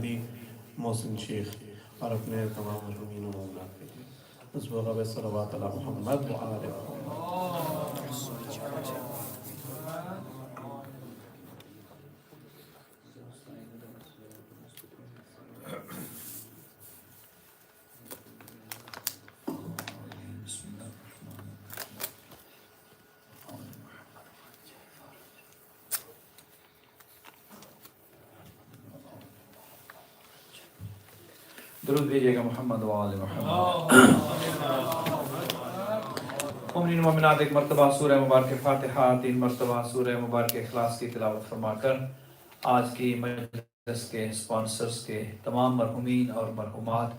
مہدی محسن شیخ اور اپنے تمام مرحومین و مومنات کے لیے نصب صلوات علی محمد و آل محمد. درود بھیجیے گا محمد و آل محمد. مومنین و مومنات، ایک مرتبہ سورہ مبارک فاتحہ، 3 مرتبہ سورہ مبارک اخلاص کی تلاوت فرما کر آج کی مجلس کے اسپانسرز کے تمام مرحومین اور مرحومات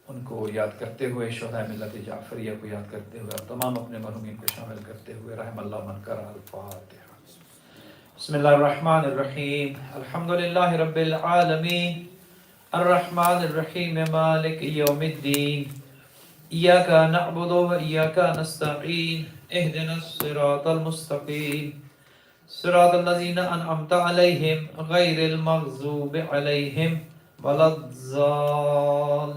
ان کو یاد کرتے ہوئے، شہداء ملت جعفریہ کو یاد کرتے ہوئے اور تمام اپنے مرحومین کو شامل کرتے ہوئے رحم اللہ من کر الفاتحہ. بسم اللہ الرحمن الرحیم. الحمدللہ رب العالمین الرحمن الرحیم مالک یوم الدین. ایاک نعبد و ایاک نستعین. اہدنا الصراط المستقیم صراط الذین انعمت علیہم غیر المغضوب علیہم ولا الضالین.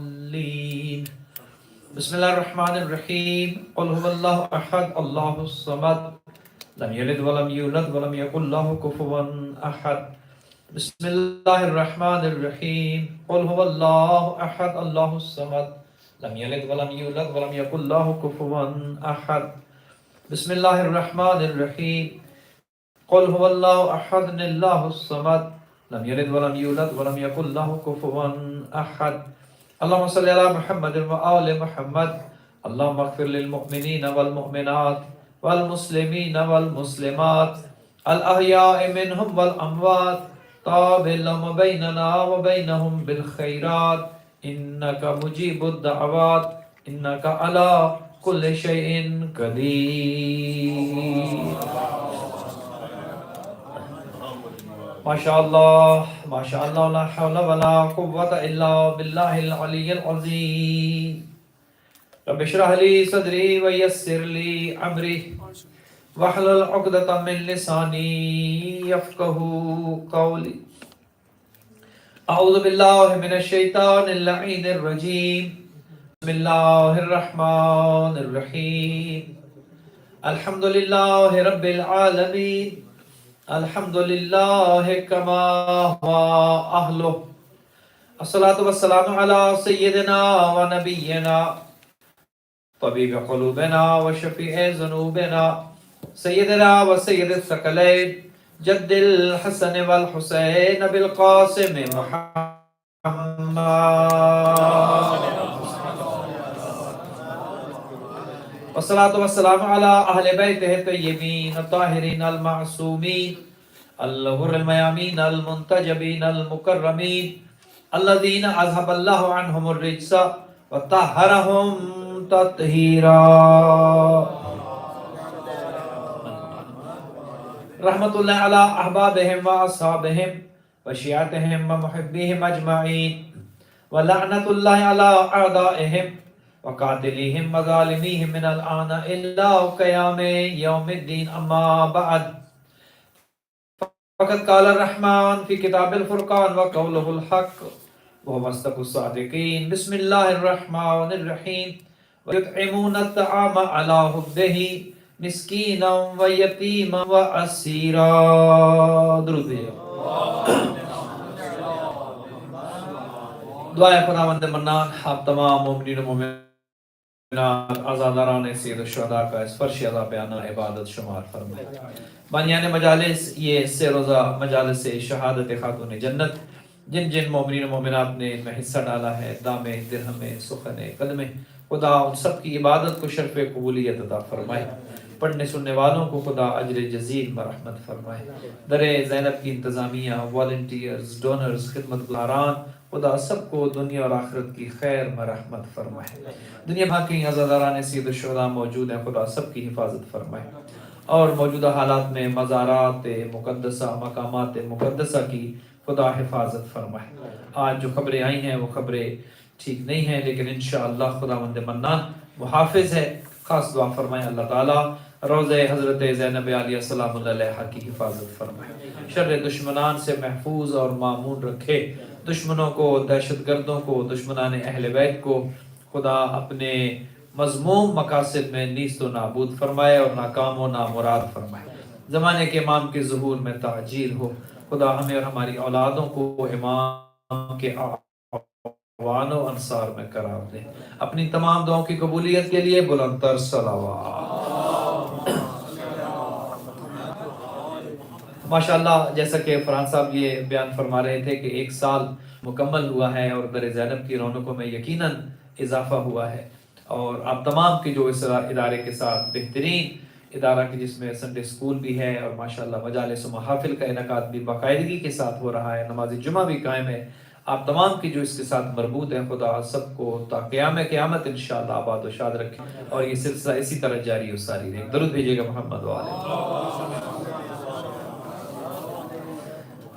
بسم اللہ الرحمن الرحیم. قل هو اللہ احد اللہ الصمد لم یلد ولم یولد ولم یکن له کفوا احد. بسم اللہ الرحمن الرحیم. قل هو اللہ احد اللہ الصمد لم یلد ولم یولد ولم یکن له کفوا احد. بسم اللہ الرحمن الرحیم. قل هو اللہ احد اللہ الصمد لم یلد ولم یولد ولم یکن له کفوا احد. اللہم صلی علی محمد و آل محمد. اللہم اغفر للمؤمنین والمؤمنات والمسلمین والمسلمات الاحیاء منهم والاموات تابع لهم بیننا وبینهم بالخیرات انک مجیب الدعوات انک علی کل شیء قدیر. ماشاءاللہ ماشاءاللہ لا حول ولا قوة الا باللہ العلی العظیم. رب اشرح لی صدری ویسر لی امری واحلل عقدۃ من لسانی یفقہوا قولی. اعوذ باللہ من الشیطان اللعین الرجیم. بسم اللہ الرحمن الرحیم. الحمدللہ رب العالمین. الحمدللہ کما ہوا اہلہ. الصلاۃ والسلام علی سیدنا و نبینا طبیب قلوبنا و شفیع ذنوبنا سیدنا و سید الثقلین جد الحسن والحسین بالقاسم محمد. والصلاة والسلام على أهل بيته الطيبين الطاهرين المعصومين الغر الميامين المنتجبين المكرمين الذين أذهب الله عنهم الرجس وطهرهم تطهيرا. رحمة الله على أحبابهم وأصحابهم وشيعتهم ومحبيهم أجمعين ولعنة الله على أعدائهم وقاتلهم وظالميهم من الآن إلا قيام يوم الدين. أما بعد فقد قال الرحمن في كتاب الفرقان وقوله الحق وهو أصدق الصادقين. بسم الله الرحمن الرحيم. ويطعمون الطعام على حبه مسكينا ويتيما وأسيرا. درود دعائے خداوند منان آپ تمام مومنین و مومنات آزاداران سید الشہداء کا اس فرش عذاب بیانہ عبادت شمار فرمائے. بانیان مجالس، یہ 3 روزہ مجالس شہادت خاتون جنت جن جن مومنین و مومنات نے ان میں حصہ ڈالا ہے، دام درہم سخن قدم، خدا ان سب کی عبادت کو شرف قبولیت عطا فرمائے. پڑھنے سننے والوں کو خدا اجر جزیل مرحمت فرمائے. در زینب کی انتظامیہ، والنٹیئرز، ڈونرز، خدمت گزاران، خدا سب کو دنیا اور آخرت کی خیر مرحمت فرمائے. دنیا بھر کے عزاداران سید الشہداء موجود ہیں، خدا سب کی حفاظت فرمائے. اور موجودہ حالات میں مزارات مقدسہ، مقامات مقدسہ کی خدا حفاظت فرمائے. آج جو خبریں آئی ہیں وہ خبریں ٹھیک نہیں ہیں، لیکن انشاءاللہ خداوند منان محافظ ہے. خاص دعا فرمائیں اللہ تعالیٰ روضہ حضرت زینب علیہ السلام علیہ کی حفاظت فرمائے، شر دشمنان سے محفوظ اور مامون رکھے، دشمنوں کو، دہشت گردوں کو، دشمنان اہل بیت کو خدا اپنے مذموم مقاصد میں نیست و نابود فرمائے اور ناکام و نامراد فرمائے، زمانے کے امام کے ظہور میں تعجیل ہو، خدا ہمیں اور ہماری اولادوں کو امام کے اعوان و انصار میں قرار دے، اپنی تمام دعاؤں کی قبولیت کے لیے بلند تر صلوات۔ ماشاءاللہ، جیسا کہ فرحان صاحب یہ بیان فرما رہے تھے کہ 1 سال مکمل ہوا ہے اور در زینب کی رونقوں میں یقیناً اضافہ ہوا ہے، اور آپ تمام کے جو اس ادارے کے ساتھ بہترین ادارہ کی جس میں سنڈے اسکول بھی ہے اور ماشاءاللہ مجالس و محافل کا انعقاد بھی باقاعدگی کے ساتھ ہو رہا ہے، نماز جمعہ بھی قائم ہے، آپ تمام کی جو اس کے ساتھ مربوط ہیں، خدا سب کو تا قیام قیامت انشاءاللہ آباد و شاد رکھے اور یہ سلسلہ اسی طرح جاری و ساری رہے۔ درود بھیجیے گا محمد والے۔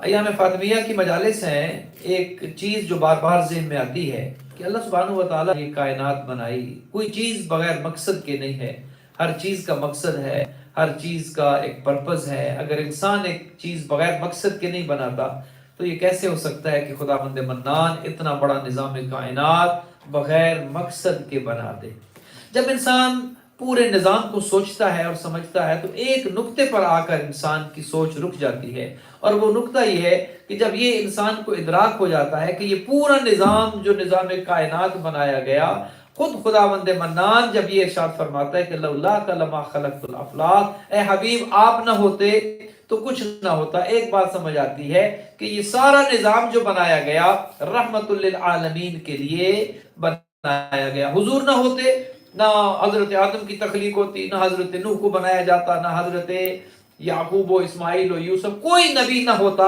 ایام فاطمیہ کی مجالس ہیں، ایک چیز جو بار بار ذہن میں آتی ہے کہ اللہ سبحانہ و تعالیٰ نے کائنات بنائی، کوئی چیز بغیر مقصد کے نہیں ہے، ہر چیز کا مقصد ہے، ہر چیز کا ایک پرپز ہے۔ اگر انسان ایک چیز بغیر مقصد کے نہیں بناتا تو یہ کیسے ہو سکتا ہے کہ خداوند منان اتنا بڑا نظام کائنات بغیر مقصد کے بنا دے؟ جب انسان پورے نظام کو سوچتا ہے اور سمجھتا ہے تو ایک نقطے پر آ کر انسان کی سوچ رک جاتی ہے، اور وہ نقطہ یہ ہے کہ جب یہ انسان کو ادراک ہو جاتا ہے کہ یہ پورا نظام جو نظام کائنات بنایا گیا، خود خداوند منان جب یہ ارشاد فرماتا ہے کہ لولاک لما خلقت الافلاک، اے حبیب آپ نہ ہوتے تو کچھ نہ ہوتا، ایک بات سمجھ آتی ہے کہ یہ سارا نظام جو بنایا گیا رحمت للعالمین کے لیے بنایا گیا۔ حضور نہ ہوتے، نہ حضرت آدم کی تخلیق ہوتی، نہ حضرت نوح کو بنایا جاتا، نہ حضرت یعقوب و اسماعیل و یوسف، کوئی نبی نہ ہوتا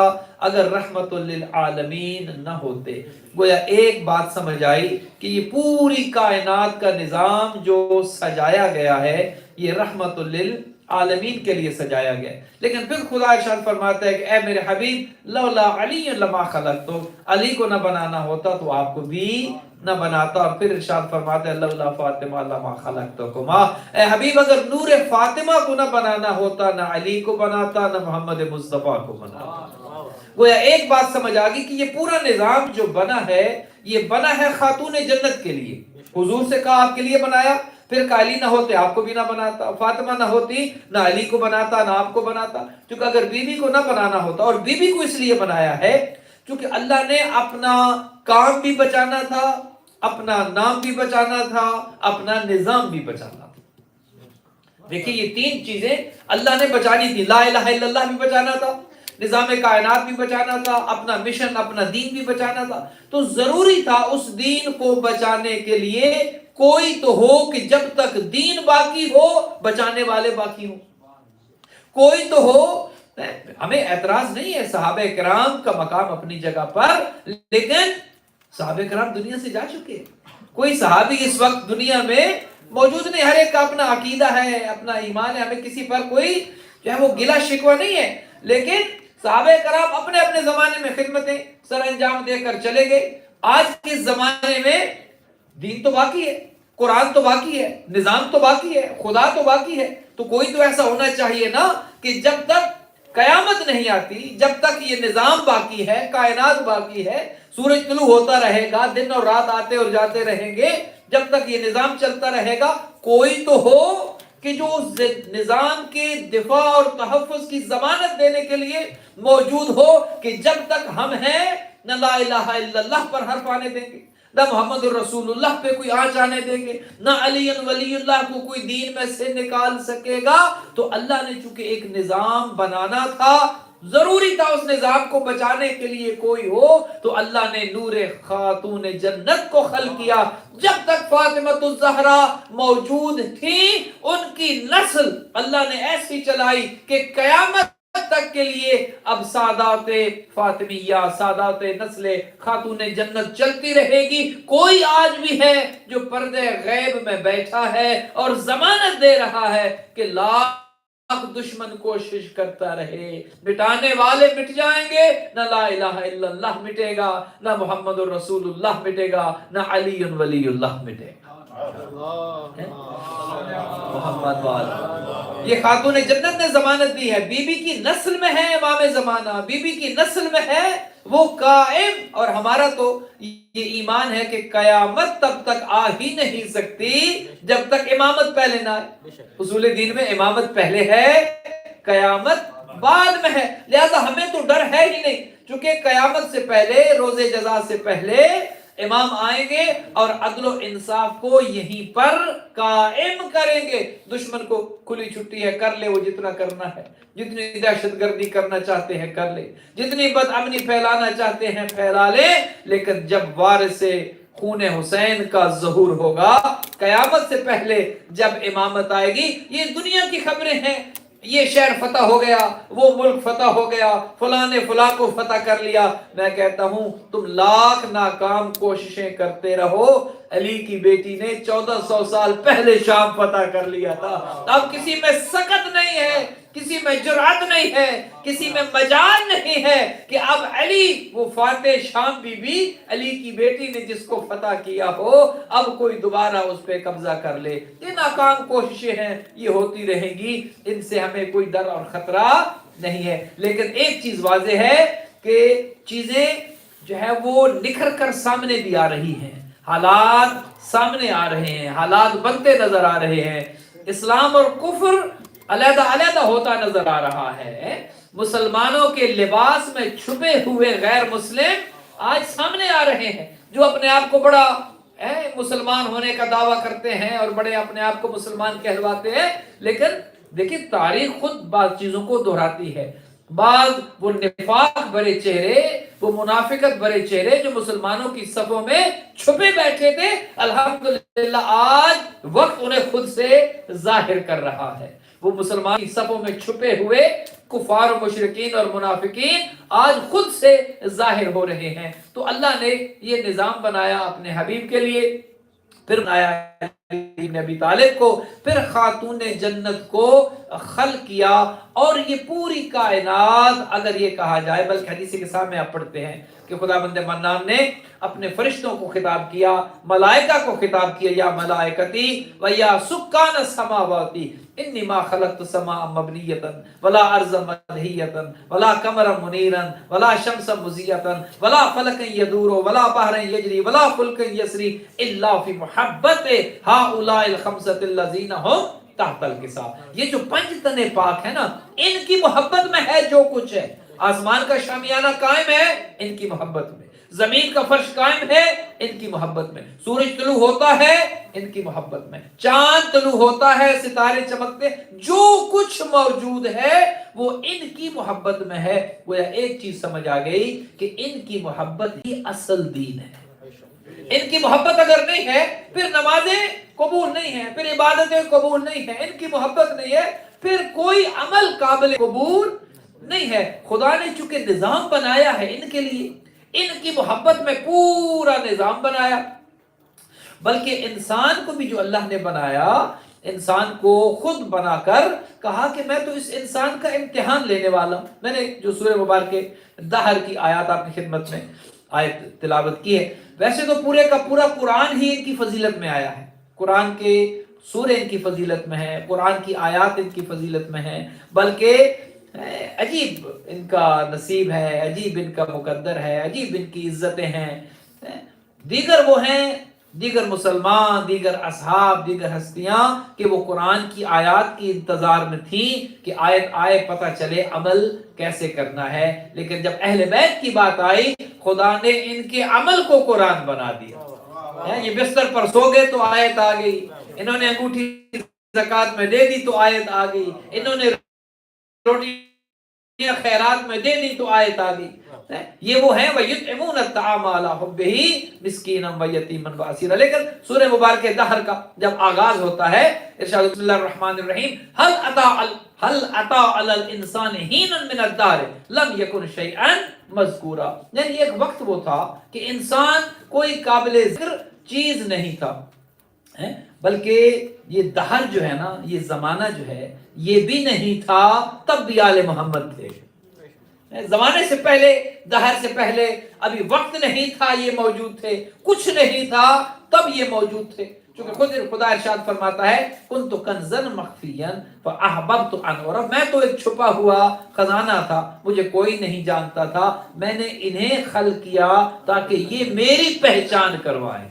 اگر رحمت للعالمین نہ ہوتے۔ گویا ایک بات سمجھ آئی کہ یہ پوری کائنات کا نظام جو سجایا گیا ہے یہ رحمت للعالمین کے لیے سجایا گیا ہے۔ لیکن پھر خدا ارشاد فرماتا ہے کہ اے میرے حبیب لولا علی لما خلقتو، علی کو نہ بنانا ہوتا تو آپ کو بھی نہ بناتا، اور پھر ارشاد فرماتا ہے لولا فاطمہ لما خلقتکما، اے حبیب اگر نور فاطمہ کو نہ بنانا ہوتا نہ علی کو بناتا نہ محمد مصطفیٰ کو بناتا۔ گویا ایک بات سمجھ آگی کہ یہ پورا نظام جو بنا ہے یہ بنا ہے خاتون جنت کے لیے۔ حضور سے کہا آپ کے لیے بنایا، پھر کہ علی نہ ہوتے آپ کو بھی نہ بناتا، فاطمہ نہ ہوتی نہ علی کو بناتا نہ آپ کو بناتا، کیونکہ اگر بیوی کو نہ بنانا ہوتا، اور بیوی کو اس لیے بنایا ہے کیونکہ اللہ نے اپنا کام بھی بچانا تھا، اپنا نام بھی بچانا تھا، اپنا نظام بھی بچانا تھا۔ دیکھیں یہ 3 چیزیں اللہ نے بچانی تھی، لا الہ الا اللہ بھی بچانا تھا، نظام کائنات بھی بچانا تھا، اپنا مشن اپنا دین بھی بچانا تھا۔ تو ضروری تھا اس دین کو بچانے کے لیے کوئی تو ہو کہ جب تک دین باقی ہو بچانے والے باقی ہوں، کوئی تو ہو۔ ہمیں اعتراض نہیں ہے، صحابہ کرام کا مقام اپنی جگہ پر، لیکن صحابہ کرام دنیا سے جا چکے، کوئی صحابی اس وقت دنیا میں موجود نہیں، ہر ایک کا اپنا عقیدہ ہے، اپنا ایمان ہے، ہمیں کسی پر کوئی جو ہے وہ گلہ شکوہ نہیں ہے، لیکن صحابہ کرام اپنے اپنے زمانے میں خدمتیں سر انجام دے کر چلے گئے۔ آج کے زمانے میں دین تو باقی ہے، قرآن تو باقی ہے، نظام تو باقی ہے، خدا تو باقی ہے، تو کوئی تو ایسا ہونا چاہیے نا کہ جب تک قیامت نہیں آتی، جب تک یہ نظام باقی ہے، کائنات باقی ہے، سورج طلوع ہوتا رہے گا، دن اور رات آتے اور جاتے رہیں گے، جب تک یہ نظام چلتا رہے گا، کوئی تو ہو کہ جو نظام کے دفاع اور تحفظ کی ضمانت دینے کے لیے موجود ہو کہ جب تک ہم ہیں نہ لا الہ الا اللہ پر حرف آنے دیں گے، نہ محمد الرسول اللہ پہ کوئی آنچ آنے دیں گے، نہ علی ولی اللہ کو کوئی دین میں سے نکال سکے گا۔ تو اللہ نے چونکہ ایک نظام بنانا تھا، ضروری تھا اس نظام کو بچانے کے لیے کوئی ہو، تو اللہ نے نور خاتون جنت کو خلق کیا۔ جب تک فاطمہ الزہرا موجود تھی ان کی نسل اللہ نے ایسی چلائی کہ قیامت تک کے لیے اب سادات فاطمیہ، سادات نسل خاتون جنت چلتی رہے گی۔ کوئی آج بھی ہے جو پردے غیب میں بیٹھا ہے اور ضمانت دے رہا ہے کہ لاکھ دشمن کوشش کرتا رہے، مٹانے والے مٹ جائیں گے، نہ لا الہ الا اللہ مٹے گا، نہ محمد الرسول اللہ مٹے گا، نہ علی ولی اللہ مٹے گا۔ محمد والا یہ خاتون جنت نے ضمانت دی ہے، بی بی کی نسل میں ہے امام زمانہ، بی بی کی نسل میں ہے وہ قائم، اور ہمارا تو یہ ایمان ہے کہ قیامت تب تک آ ہی نہیں سکتی جب تک امامت پہلے نہ آئے۔ اصول دین میں امامت پہلے ہے، قیامت بعد میں ہے، لہذا ہمیں تو ڈر ہے ہی نہیں، چونکہ قیامت سے پہلے، روز جزا سے پہلے امام آئیں گے اور عدل و انصاف کو یہیں پر قائم کریں گے۔ دشمن کو کھلی چھٹی ہے، کر لے وہ جتنا کرنا ہے، جتنی دہشت گردی کرنا چاہتے ہیں کر لے، جتنی بد امنی پھیلانا چاہتے ہیں پھیلا لے، لیکن جب وارث خون حسین کا ظہور ہوگا، قیامت سے پہلے جب امامت آئے گی، یہ دنیا کی خبریں ہیں، یہ شہر فتح ہو گیا، وہ ملک فتح ہو گیا، فلاں نے فلاں کو فتح کر لیا، میں کہتا ہوں تم لاکھ ناکام کوششیں کرتے رہو، علی کی بیٹی نے 1400 سال پہلے شام فتح کر لیا تھا۔ اب کسی میں سکت نہیں ہے، کسی میں جرأت نہیں ہے، کسی میں مجال نہیں ہے کہ اب علی وہ فاتح شام بی بی علی کی بیٹی نے جس کو فتح کیا ہو اب کوئی دوبارہ اس پہ قبضہ کر لے۔ یہ ناکام کوششیں ہیں، یہ ہوتی رہیں گی، ان سے ہمیں کوئی ڈر اور خطرہ نہیں ہے، لیکن ایک چیز واضح ہے کہ چیزیں جو ہے وہ نکھر کر سامنے بھی آ رہی ہیں، حالات سامنے آ رہے ہیں، حالات بنتے نظر آ رہے ہیں، اسلام اور کفر علیحدہ علیحدہ ہوتا نظر آ رہا ہے، مسلمانوں کے لباس میں چھپے ہوئے غیر مسلم آج سامنے آ رہے ہیں، جو اپنے آپ کو بڑا مسلمان ہونے کا دعویٰ کرتے ہیں اور بڑے اپنے آپ کو مسلمان کہلواتے ہیں، لیکن دیکھیں تاریخ خود بعض چیزوں کو دہراتی ہے، بعض وہ نفاق بھرے چہرے، وہ منافقت بھرے چہرے جو مسلمانوں کی صفوں میں چھپے بیٹھے تھے، الحمدللہ آج وقت انہیں خود سے ظاہر کر رہا ہے، وہ مسلمان کی صفوں میں چھپے ہوئے کفار و مشرکین اور منافقین آج خود سے ظاہر ہو رہے ہیں۔ تو اللہ نے یہ نظام بنایا اپنے حبیب کے لیے، پھر بنایا علی بن ابی طالب کو، پھر خاتون جنت کو خلق کیا، اور یہ پوری کائنات اگر یہ کہا جائے، بلکہ حدیث کے سامنے آپ پڑھتے ہیں کہ خدا بند منان نے اپنے فرشتوں کو خطاب کیا، ملائکہ کو خطاب کیا، یا ملائکتی و یا سکان السماواتی انی ما خلقت السماء مبنیتا ولا ارض مدحیتا ولا قمرا منیرا ولا شمس مضیئتا ولا فلک یدور ولا بحر یجری ولا فلک یسری الا فی محبت ہؤلاء الخمسۃ الذین هم تحت الکساء۔ یہ جو 5 تن پاک ہے نا، ان کی محبت میں ہے جو کچھ ہے، آسمان کا شامیانہ قائم ہے ان کی محبت میں، زمین کا فرش قائم ہے ان کی محبت میں، سورج طلوع ہوتا ہے ان کی محبت میں، چاند طلوع ہوتا ہے، ستارے چمکتے، جو کچھ موجود ہے وہ ان کی محبت میں ہے۔ وہ ایک چیز سمجھ آ گئی کہ ان کی محبت ہی اصل دین ہے، ان کی محبت اگر نہیں ہے پھر نمازیں قبول نہیں ہیں، پھر عبادتیں قبول نہیں ہیں، ان کی محبت نہیں ہے پھر کوئی عمل قابل قبول نہیں ہے۔ خدا نے چونکہ نظام بنایا ہے ان کے لیے، ان کی محبت میں پورا نظام بنایا، بلکہ انسان کو بھی جو اللہ نے بنایا، انسان کو خود بنا کر کہا کہ میں تو اس انسان کا امتحان لینے والا ہوں۔ میں نے جو سورہ مبارکہ دہر کی آیات آپ کی خدمت میں آیت تلاوت کی ہے، ویسے تو پورے کا پورا قرآن ہی ان کی فضیلت میں آیا ہے، قرآن کے سورے ان کی فضیلت میں ہے، قرآن کی آیات ان کی فضیلت میں ہے، بلکہ عجیب ان کا نصیب ہے، عجیب ان کا مقدر ہے، عجیب ان کی عزتیں ہیں۔ دیگر وہ ہیں، دیگر مسلمان، دیگر اصحاب، دیگر ہستیاں کہ وہ قرآن کی آیات کی انتظار میں تھیں کہ آیت آئے پتہ چلے عمل کیسے کرنا ہے، لیکن جب اہل بیت کی بات آئی خدا نے ان کے عمل کو قرآن بنا دیا۔ یہ بستر پر سو گئے تو آیت آ گئی، انہوں نے انگوٹھی زکوٰۃ میں دے دی تو آیت آ گئی، انہوں نے روٹی خیرات میں دے دی تو آیت آ گئی۔ یہ وہ ہیں وَيُطْعِمُونَ الطَّعَامَ عَلَىٰ حُبِّهِ مِسْكِينًا وَيَتِيمًا وَأَسِيرًا۔ لیکن سورہ مبارکہ دہر کا جب آغاز ہوتا ہے، ارشاد بسم اللہ الرحمن الرحیم، هل اتى على الانسان حين من الدهر لم يكن شيئا مذکورا، یعنی ایک وقت وہ تھا کہ انسان کوئی قابل ذکر چیز نہیں تھا، بلکہ یہ دہر جو ہے نا، یہ زمانہ جو ہے یہ بھی نہیں تھا، تب بھی آل محمد تھے۔ زمانے سے پہلے، دہر سے پہلے ابھی وقت نہیں تھا، یہ موجود تھے، کچھ نہیں تھا تب یہ موجود تھے، چونکہ خود خدا ارشاد فرماتا ہے کنت کنزا مخفیا فاحببت ان اعرف، میں تو ایک چھپا ہوا خزانہ تھا، مجھے کوئی نہیں جانتا تھا، میں نے انہیں خلق کیا تاکہ یہ میری پہچان کروائیں۔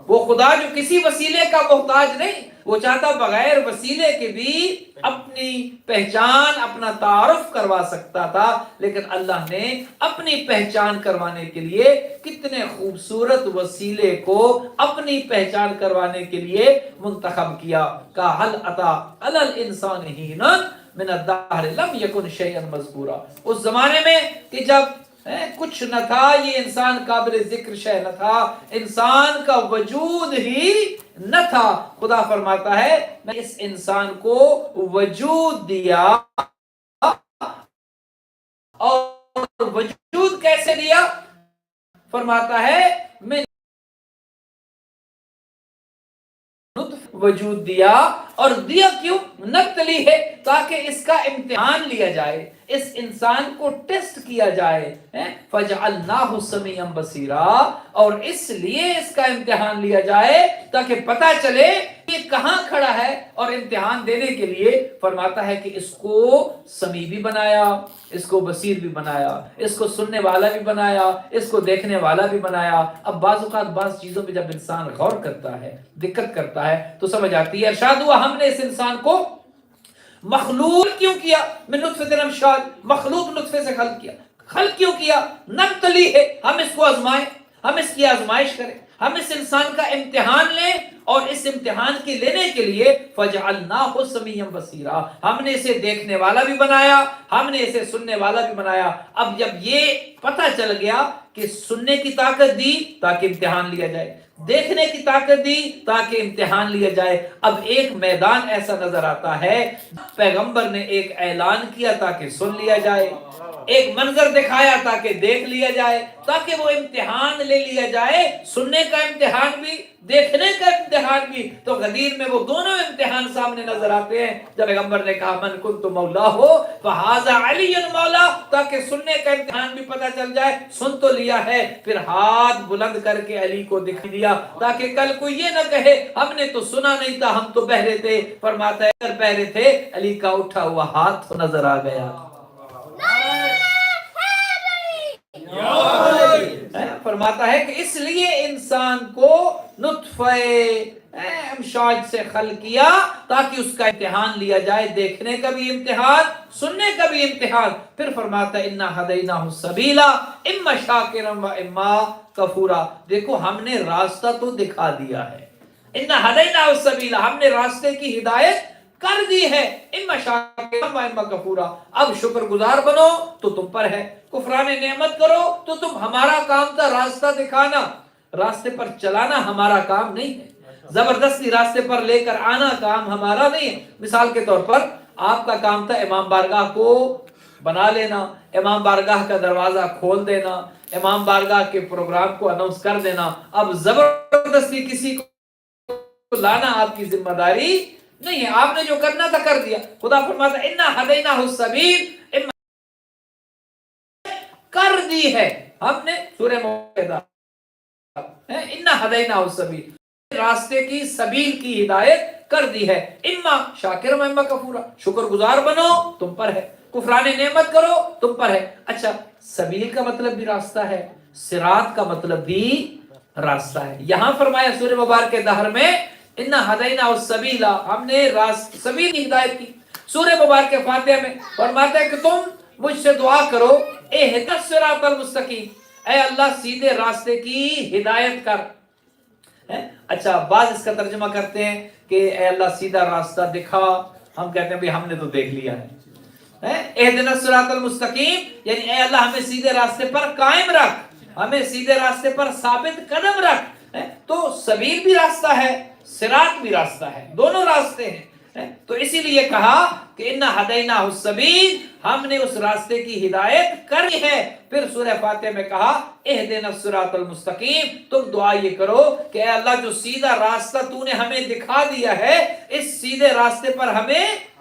وہ خدا جو کسی وسیلے کا محتاج نہیں، وہ چاہتا بغیر وسیلے کے بھی اپنی پہچان، اپنا تعارف کروا سکتا تھا، لیکن اللہ نے اپنی پہچان کروانے کے لیے کتنے خوبصورت وسیلے کو اپنی پہچان کروانے کے لیے منتخب کیا۔ کہ هل اتى على الانسان حين من الدهر لم يكن شيئا مذکورا، اس زمانے میں کہ جب کچھ نہ تھا، یہ انسان قابل ذکر شے نہ تھا، انسان کا وجود ہی نہ تھا، خدا فرماتا ہے میں اس انسان کو وجود دیا، اور وجود کیسے دیا؟ فرماتا ہے میں وجود دیا، اور دیا کیوں؟ نبتلی ہے، تاکہ اس کا امتحان لیا جائے، اس انسان کو ٹیسٹ کیا جائے۔ فَجَعَلْنَاهُ سَمِيعًا بَصِيرًا، اور اس لیے اس کا امتحان لیا جائے تاکہ پتہ چلے یہ کہاں کھڑا ہے، اور امتحان دینے کے لیے فرماتا ہے کہ اس کو سمیع بھی بنایا، اس کو بصیر بھی بنایا، اس کو سننے والا بھی بنایا، اس کو دیکھنے والا بھی بنایا۔ اب بعض اوقات بعض چیزوں پہ جب انسان غور کرتا ہے، دقت کرتا ہے، تو سمجھ آتی ہے۔ ارشاد ہوا ہم نے اس انسان کو مخلوق کیوں کیا؟ من نطفۃ امشاج، مخلوق نطفے سے خلق کیا۔ خلق کیوں کیا؟ نبتلی ہے، ہم اس کو آزمائیں، ہم اس کی آزمائش کریں، ہم اس انسان کا امتحان لیں، اور اس امتحان کے لینے کے لیے فَجَعَلْنَاهُ سَمِيعًا بَصِيرًا، ہم نے اسے دیکھنے والا بھی بنایا، ہم نے اسے سننے والا بھی بنایا۔ اب جب یہ پتہ چل گیا کہ سننے کی طاقت دی تاکہ امتحان لیا جائے، دیکھنے کی طاقت دی تاکہ امتحان لیا جائے، اب ایک میدان ایسا نظر آتا ہے، پیغمبر نے ایک اعلان کیا تاکہ سن لیا جائے، ایک منظر دکھایا تاکہ دیکھ لیا جائے، تاکہ وہ امتحان لے لیا جائے، سننے کا امتحان بھی، دیکھنے کا امتحان بھی۔ تو غدیر میں وہ دونوں امتحان سامنے نظر آتے ہیں، جب پیغمبر نے کہا من کنت مولا ہو فہذا علی مولا، تاکہ سننے کا امتحان بھی پتہ چل جائے، سن تو لیا ہے، پھر ہاتھ بلند کر کے علی کو دکھ دیا، تاکہ کل کوئی یہ نہ کہے ہم نے تو سنا نہیں تھا، ہم تو بہرے تھے۔ فرماتا ہے اگر بہرے تھے، علی کا اٹھا ہوا ہاتھ تو نظر آ گیا۔ فرماتا ہے کہ اس لیے انسان کو نطفہ امشاج سے خلق کیا تاکہ اس کا امتحان لیا جائے، دیکھنے کا بھی امتحان، سننے کا بھی امتحان۔ پھر فرماتا ہے انا ہدیناہ السبیل اما شاکرا و اما کفورا، دیکھو ہم نے راستہ تو دکھا دیا ہے، انا ہدیناہ السبیل، ہم نے راستے کی ہدایت کر دی ہے، اما شاکرا و اما کفورا، اب شکر گزار بنو تو تم پر ہے، کفران نعمت کرو تو تم، ہمارا کام تھا راستہ دکھانا، راستے پر چلانا ہمارا کام نہیں ہے، زبردستی راستے پر لے کر آنا کام ہمارا نہیں ہے۔ مثال کے طور پر آپ کا کام تھا امام بارگاہ کو بنا لینا، امام بارگاہ کا دروازہ کھول دینا، امام بارگاہ کے پروگرام کو اناؤنس کر دینا، اب زبردستی کسی کو لانا آپ کی ذمہ داری نہیں ہے، آپ نے جو کرنا تھا کر دیا۔ خدا فرماتا ہے انا ہدیناہ السبیل، کر دی ہے ہم نے، سورہ مائدہ انا ہدیناہ السبیل، راستے کی، سبیل کی ہدایت کر دی ہے، اما شاکر و اما کفورا، شکر گزار بنو تم پر ہے، کفران نعمت کرو تم پر ہے۔ اچھا، سبیل کا مطلب بھی راستہ ہے، صراط کا مطلب بھی راستہ ہے۔ یہاں فرمایا سورہ مبارک دہر میں انا ہدیناہ السبیل، ہم نے سبیل کی ہدایت کی۔ سورہ مبارک فاتحہ میں فرماتا ہے کہ تم مجھ سے دعا کرو اہدنا الصراط المستقیم، اے اللہ سیدھے راستے کی ہدایت کر۔ اچھا، بعض اس کا ترجمہ کرتے ہیں کہ اے اللہ سیدھا راستہ دکھا، ہم کہتے ہیں بھی ہم نے تو دیکھ لیا ہے، اہدنا الصراط المستقیم یعنی اے اللہ ہمیں سیدھے راستے پر قائم رکھ، ہمیں سیدھے راستے پر ثابت قدم رکھ۔ تو سبیل بھی راستہ ہے، صراط بھی راستہ ہے، دونوں راستے ہیں۔ تو اسی لیے کہا کہ انا ہدیناہ السبیل، ہم نے اس راستے کی ہدایت کری ہے۔ پھر سورہ فاتحہ میں کہا اہدنا الصراط المستقیم، تم دعا یہ کرو کہ اے اللہ جو سیدھا راستہ تو نے ہمیں دکھا دیا ہے، اس سیدھے راستے پر ہمیں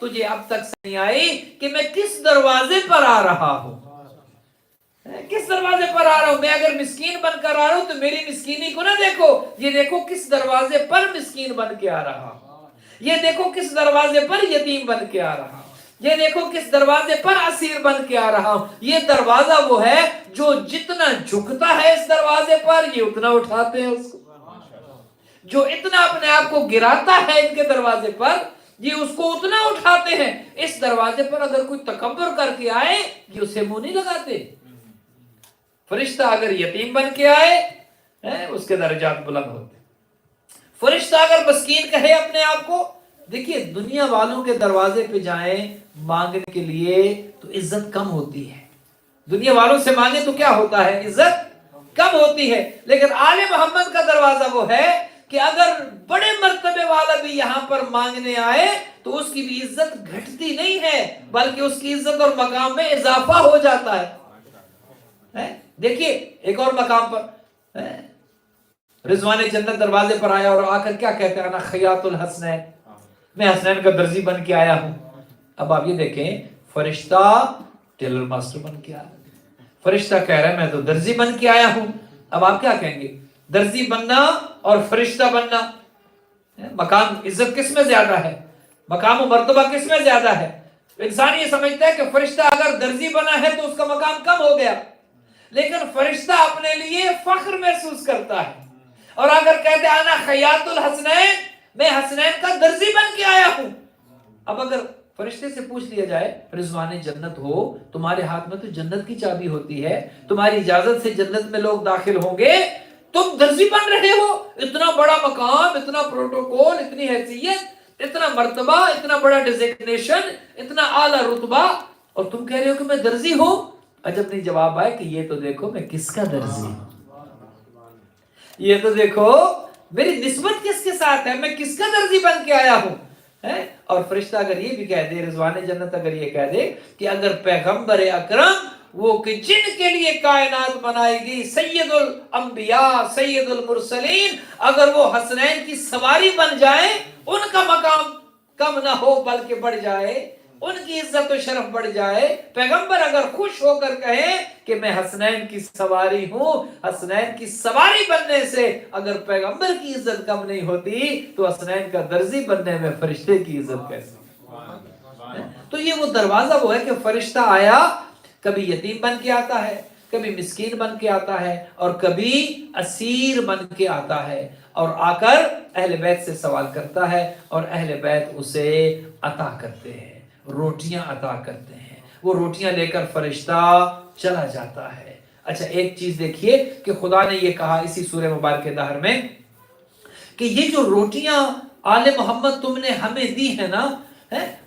تجھے اب تک نہیں آئی کہ میں کس دروازے پر آ رہا ہوں؟ کس دروازے پر آ رہا ہوں؟ میں اگر مسکین بن کر آ رہا ہوں تو میری مسکینی کو نہ دیکھو، یہ دیکھو کس دروازے پر مسکین بن کے آ رہا ہوں، یہ دیکھو کس دروازے پر یتیم بن کے آ رہا ہوں، یہ دیکھو کس دروازے پر اسیر بن کے آ رہا ہوں۔ یہ دروازہ وہ ہے جو جتنا جھکتا ہے اس دروازے پر یہ اتنا اٹھاتے ہیں اس کو، جو اتنا اپنے آپ کو گراتا ہے ان کے دروازے پر یہ اس کو اتنا اٹھاتے ہیں۔ اس دروازے پر اگر کوئی تکبر کر کے آئے یہ اسے منہ نہیں لگاتے۔ فرشتہ اگر یتیم بن کے آئے اس کے درجات بلند ہوتے۔ فرشتہ اگر مسکین کہے اپنے آپ کو، دیکھیے دنیا والوں کے دروازے پہ جائیں مانگنے کے لیے تو عزت کم ہوتی ہے، دنیا والوں سے مانگے تو کیا ہوتا ہے؟ عزت کم ہوتی ہے۔ لیکن آل محمد کا دروازہ وہ ہے کہ اگر بڑے مرتبے والا بھی یہاں پر مانگنے آئے تو اس کی بھی عزت گھٹتی نہیں ہے بلکہ اس کی عزت اور مقام میں اضافہ ہو جاتا ہے۔ دیکھیے ایک اور مقام پر رضوان جنت دروازے پر آیا اور آ کر کیا کہتے ہیں؟ انا خیاط الحسنین، میں حسنین کا درزی بن کے آیا ہوں۔ اب آپ یہ دیکھیں فرشتہ ٹیلر ماسٹر بن کے آیا، فرشتہ کہہ رہا ہے میں تو درزی بن کے آیا ہوں۔ اب آپ کیا کہیں گے؟ درزی بننا اور فرشتہ بننا، مقام عزت کس میں زیادہ ہے؟ مقام و مرتبہ کس میں زیادہ ہے؟ انسان یہ سمجھتا ہے کہ فرشتہ اگر درزی بنا ہے تو اس کا مقام کم ہو گیا، لیکن فرشتہ اپنے لیے فخر محسوس کرتا ہے اور اگر کہتے ہیں انا خیاط الحسنین، میں حسنین کا درزی بن کے آیا ہوں۔ اب اگر فرشتے سے پوچھ لیا جائے رضوان جنت ہو، تمہارے ہاتھ میں تو جنت کی چابی ہوتی ہے، تمہاری اجازت سے جنت میں لوگ داخل ہوں گے، تم درزی بن رہے ہو؟ اتنا بڑا مقام، اتنا پروٹوکول، اتنی حیثیت، اتنا مرتبہ، اتنا بڑا ڈیزگنیشن، اتنا اعلیٰ رتبہ، اور تم کہہ رہے ہو کہ میں درزی ہوں؟ عجب نہیں جواب آئے کہ یہ تو دیکھو میں کس کا درزی ہوں، یہ تو دیکھو میری نسبت کس کے ساتھ ہے، میں کس کا درزی بن کے آیا ہوں۔ اور فرشتہ اگر یہ بھی کہہ دے، رضوان جنت اگر یہ کہہ دے کہ اگر پیغمبر اکرم وہ کہ جن کے لیے کائنات بنائی گئی، سید الانبیاء سید المرسلین، اگر وہ حسنین کی سواری بن جائیں ان کا مقام کم نہ ہو بلکہ بڑھ جائے، ان کی عزت و شرف بڑھ جائے، پیغمبر اگر خوش ہو کر کہیں کہ میں حسنین کی سواری ہوں، حسنین کی سواری بننے سے اگر پیغمبر کی عزت کم نہیں ہوتی تو حسنین کا درزی بننے میں فرشتے کی عزت کیسے؟ تو یہ وہ دروازہ وہ ہے کہ فرشتہ آیا، کبھی یتیم بن کے آتا ہے، کبھی مسکین بن کے آتا ہے، اور کبھی اسیر بن کے آتا ہے، اور آ کر اہل بیت سے سوال کرتا ہے اور اہل بیت اسے عطا کرتے ہیں، روٹیاں عطا کرتے ہیں، وہ روٹیاں لے کر فرشتہ چلا جاتا ہے۔ اچھا ایک چیز دیکھیے کہ خدا نے یہ کہا اسی سورہ مبارکہ دہر میں کہ یہ جو روٹیاں آل محمد تم نے ہمیں دی ہے نا،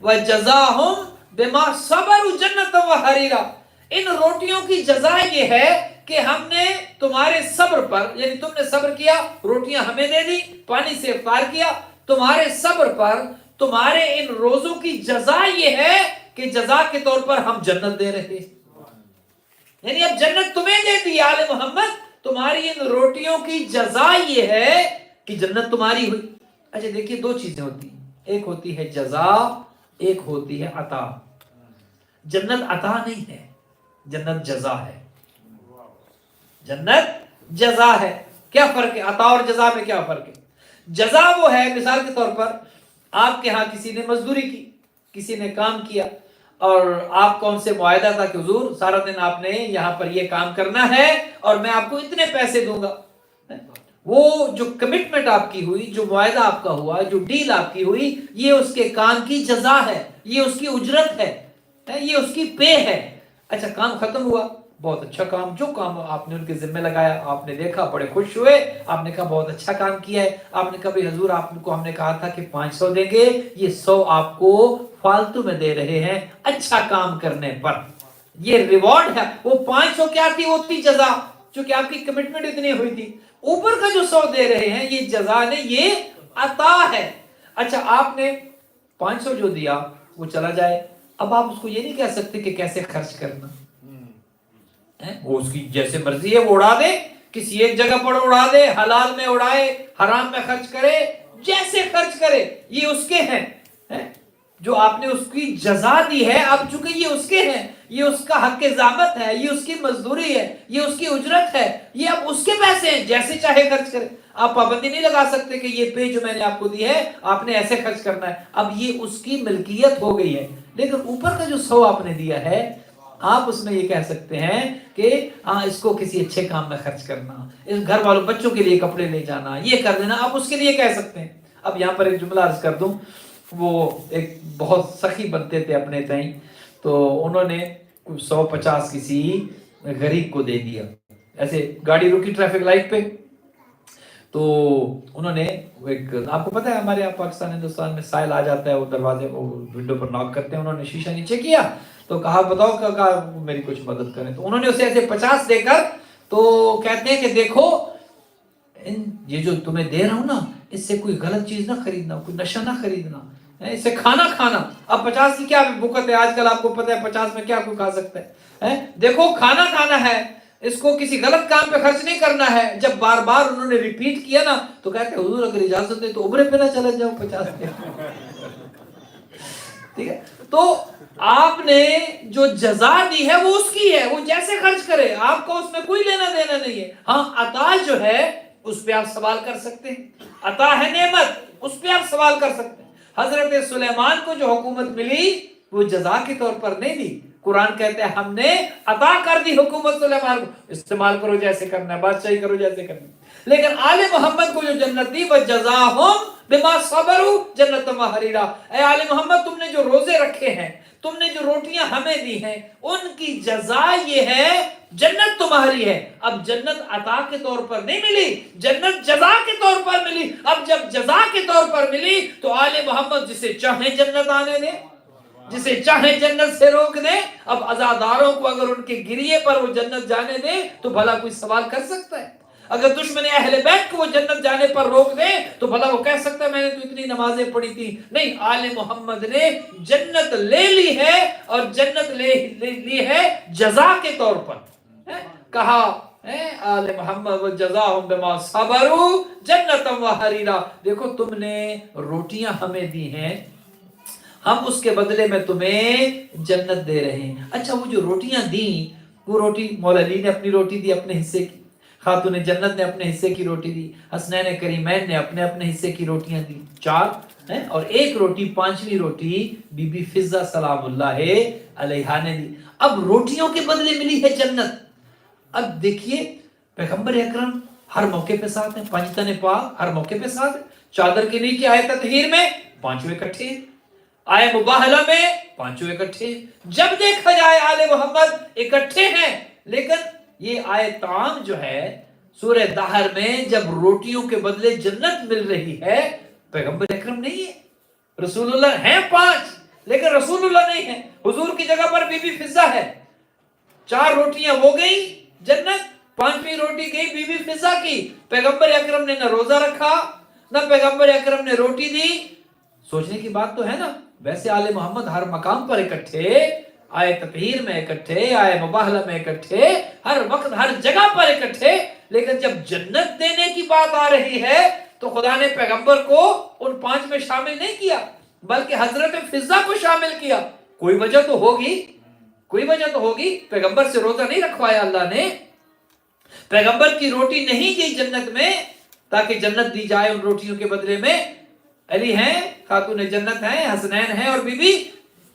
وَجَزَاهُمْ بِمَا صَبَرُوا جَنَّةً وَحَرِيرًا، ان روٹیوں کی جزا یہ ہے کہ ہم نے تمہارے صبر پر، یعنی تم نے صبر کیا، روٹیاں ہمیں دے دی، پانی سے افطار کیا، تمہارے صبر پر تمہارے ان روزوں کی جزا یہ ہے کہ جزا کے طور پر ہم جنت دے رہے ہیں، یعنی اب جنت تمہیں دے دی آل محمد، تمہاری ان روٹیوں کی جزا یہ ہے کہ جنت تمہاری ہوئی۔ اچھا دیکھیے دو چیزیں ہوتی ہیں، ایک ہوتی ہے جزا، ایک ہوتی ہے عطا۔ جنت عطا نہیں ہے، جنت جزا ہے، جنت جزا ہے۔ کیا فرق ہے عطا اور جزا میں؟ کیا فرق ہے؟ جزا وہ ہے مثال کے طور پر آپ کے ہاں کسی نے مزدوری کی، کسی نے کام کیا اور آپ کو ان سے معاہدہ تھا کہ حضور سارا دن آپ نے یہاں پر یہ کام کرنا ہے اور میں آپ کو اتنے پیسے دوں گا، وہ جو کمٹمنٹ آپ کی ہوئی، جو معاہدہ آپ کا ہوا، جو ڈیل آپ کی ہوئی، یہ اس کے کام کی جزا ہے، یہ اس کی اجرت ہے، یہ اس کی پے ہے۔ اچھا کام ختم ہوا، بہت اچھا کام، جو کام آپ نے ان کے ذمہ لگایا، آپ نے دیکھا بڑے خوش ہوئے، آپ نے کہا بہت اچھا کام کیا ہے، آپ نے کہا بھائی حضور آپ کو ہم نے کہا تھا کہ 500 دیں گے، یہ 100 آپ کو فالتو میں دے رہے ہیں اچھا کام کرنے پر، یہ ریوارڈ ہے۔ وہ 500 کیا تھی؟ وہ تھی جزا، چونکہ آپ کی کمٹمنٹ اتنی ہوئی تھی، اوپر کا جو 100 دے رہے ہیں یہ جزا نہیں، یہ عطا ہے۔ اچھا آپ نے 500 جو دیا وہ چلا جائے، اب آپ اس کو یہ نہیں کہہ سکتے کہ کیسے خرچ کرنا، وہ اس کی جیسے مرضی ہے وہ اڑا دے، کسی ایک جگہ پر اڑا دے، حلال میں اڑائے، حرام میں خرچ کرے، جیسے خرچ کرے، یہ اس کے ہیں۔ جو آپ نے اس کی جزا دی ہے، اب چونکہ یہ اس کے ہیں، یہ اس کا حق زامت ہے، یہ اس کی مزدوری ہے، یہ اس کی اجرت ہے، یہ اب اس کے پیسے ہیں، جیسے چاہے خرچ کرے. آپ پابندی نہیں لگا سکتے کہ یہ پے جو میں نے آپ کو دی ہے آپ نے ایسے خرچ کرنا ہے. اب یہ اس کی ملکیت ہو گئی ہے. لیکن اوپر کا جو 100 آپ نے دیا ہے، آپ اس میں یہ کہہ سکتے ہیں کہ ہاں اس کو کسی اچھے کام میں خرچ کرنا، اس گھر والوں بچوں کے لیے کپڑے لے جانا، یہ کر دینا، آپ اس کے لیے کہہ سکتے ہیں. اب یہاں پر ایک جملہ عرض کر دوں. وہ ایک بہت سخی بنتے تھے اپنے تئیں، تو انہوں نے 150 کسی غریب کو دے دیا. ایسے گاڑی رکی ٹریفک لائٹ پہ، تو انہوں نے ایک، آپ کو پتہ ہے ہمارے یہاں پاکستان ہندوستان میں سائل آ جاتا ہے، وہ دروازے وہ ونڈو پر ناک کرتے ہیں. انہوں نے شیشہ نیچے کیا تو کہا بتاؤ کہا میری کچھ مدد کریں. تو انہوں نے اسے ایسے 50 دے کر تو کہتے ہیں کہ دیکھو یہ جو تمہیں دے رہا ہوں نا، اس سے کوئی غلط چیز نہ خریدنا، کوئی نشہ نہ خریدنا، اس سے کھانا کھانا. اب 50 کی کیا بکت ہے آج کل، آپ کو پتہ ہے 50 میں کیا کوئی کھا سکتا ہے. دیکھو کھانا کھانا ہے، اس کو کسی غلط کام پہ خرچ نہیں کرنا ہے. جب بار بار انہوں نے ریپیٹ کیا نا تو کہتے ہیں حضور اگر اجازت دے تو عمرے پہ نہ چلا جاؤ 50 پہ. ٹھیک ہے. تو آپ نے جو جزا دی ہے وہ اس کی ہے، وہ جیسے خرچ کرے، آپ کو اس میں کوئی لینا دینا نہیں ہے. ہاں عطا جو ہے اس پہ آپ سوال کر سکتے ہیں، عطا ہے نعمت، اس پہ آپ سوال کر سکتے ہیں. حضرت سلیمان کو جو حکومت ملی وہ جزا کے طور پر نہیں دی. قرآن کہتے ہیں ہم نے عطا کر دی حکومت سلیمان کو، استعمال کرو جیسے کرنا ہے، بادشاہی کرو جیسے کرنا ہے. لیکن آل محمد کو جو جنت دی وَجَزَاهُمْ بِمَا صَبَرُوا جَنَّةً وَحَرِيرًا. اے آل محمد تم نے جو روزے رکھے ہیں، تم نے جو روٹیاں ہمیں دی ہیں، ان کی جزا یہ ہے جنت تمہاری ہے. اب جنت عطا کے طور پر نہیں ملی، جنت جزا کے طور پر ملی. اب جب جزا کے طور پر ملی تو آل محمد جسے چاہیں جنت آنے دیں، جسے چاہیں جنت سے روک دیں. اب عزاداروں کو اگر ان کے گریے پر وہ جنت جانے دیں تو بھلا کوئی سوال کر سکتا ہے؟ اگر دشمن اہل بیت کو وہ جنت جانے پر روک دیں تو بھلا وہ کہہ سکتا ہے میں نے تو اتنی نمازیں پڑھی تھی؟ نہیں، آل محمد نے جنت لے لی ہے، اور جنت لے لی ہے جزا کے طور پر. کہا آل محمد وَجَزَاهُمْ بِمَا صَبَرُوا جَنَّةً وَحَرِيرًا. دیکھو تم نے روٹیاں ہمیں دی ہیں، ہم اس کے بدلے میں تمہیں جنت دے رہے ہیں. اچھا وہ جو روٹیاں دیں، وہ روٹی مولا علی نے اپنی روٹی دی اپنے حصے کی، خاتون جنت نے اپنے حصے کی روٹی دی، حسنین کریمین نے اپنے اپنے حصے کی روٹیاں دی 4، اور ایک روٹی 5ویں روٹی بی بی فضہ سلام اللہ علیہا نے دی. اب روٹیوں کے بدلے ملی ہے جنت. اب دیکھیے پیغمبر اکرم ہر موقع پہ ساتھ ہیں، پنجتن پاک ہر موقع پہ ساتھ ہیں. چادر کے نیچے آیت تطہیر میں 5 اکٹھے ہیں، آئے مباہلہ میں 5 اکٹھے ہیں. جب دیکھا جائے آل محمد اکٹھے ہیں. لیکن یہ آیت تعام جو ہے سورہ دہر میں جب روٹیوں کے بدلے جنت مل رہی ہے، پیغمبر اکرم نہیں ہے، رسول اللہ ہیں 5 لیکن رسول اللہ نہیں ہے. حضور کی جگہ پر بی بی فضہ ہے. 4 روٹیاں وہ گئی جنت، 5ویں روٹی گئی بی بی فضہ کی. پیغمبر اکرم نے نہ روزہ رکھا، نہ پیغمبر اکرم نے روٹی دی. سوچنے کی بات تو ہے نا. ویسے آل محمد ہر مقام پر اکٹھے، آئے تطہیر میں اکٹھے، آئے مباہلہ میں اکٹھے، ہر وقت ہر جگہ پر اکٹھے. لیکن جب جنت دینے کی بات آ رہی ہے تو خدا نے پیغمبر کو ان 5 میں شامل نہیں کیا بلکہ حضرت فضہ کو شامل کیا. کوئی وجہ تو ہوگی، کوئی وجہ تو ہوگی. پیغمبر سے روزہ نہیں رکھوایا اللہ نے، پیغمبر کی روٹی نہیں دی جنت میں تاکہ جنت دی جائے ان روٹیوں کے بدلے میں. علی ہیں، خاتون جنت ہیں، حسنین ہیں اور بی بی.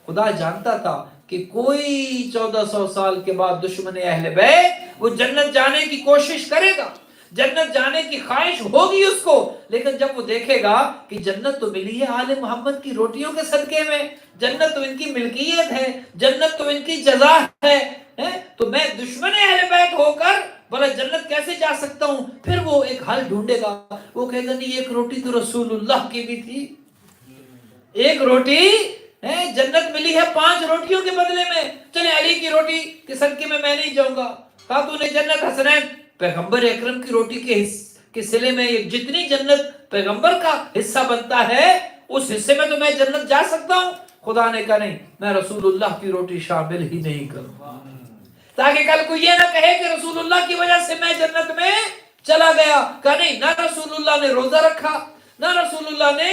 خدا جانتا تھا کہ کوئی 1400 سال کے بعد دشمن اہل بیت وہ جنت جانے کی کوشش کرے گا، جنت جانے کی خواہش ہوگی اس کو. لیکن جب وہ دیکھے گا کہ جنت تو ملی ہے آل محمد کی روٹیوں کے صدقے میں، جنت تو ان کی ملکیت ہے، جنت تو ان کی جزا ہے، تو میں دشمن اہل بیت ہو کر بھلا جنت کیسے جا سکتا ہوں؟ پھر وہ ایک حل ڈھونڈے گا. وہ کہے گا نہیں، ایک روٹی تو رسول اللہ کی بھی تھی، ایک روٹی جنت ملی ہے 5 روٹیوں کے بدلے میں. چلے علی کی روٹی کے صدقے میں نہیں جاؤں گا. خاتون جنت حسنین، پیغمبر اکرم کی روٹی کے صلے میں یہ جتنی جنت پیغمبر کا حصہ بنتا ہے اس حصے میں تو میں جنت جا سکتا ہوں. خدا نے کہا نہیں، میں رسول اللہ کی روٹی شامل ہی نہیں کروں تاکہ کل کو یہ نہ کہے کہ رسول اللہ کی وجہ سے میں جنت میں چلا گیا. کہا نہیں، نہ رسول اللہ نے روزہ رکھا، نہ رسول اللہ نے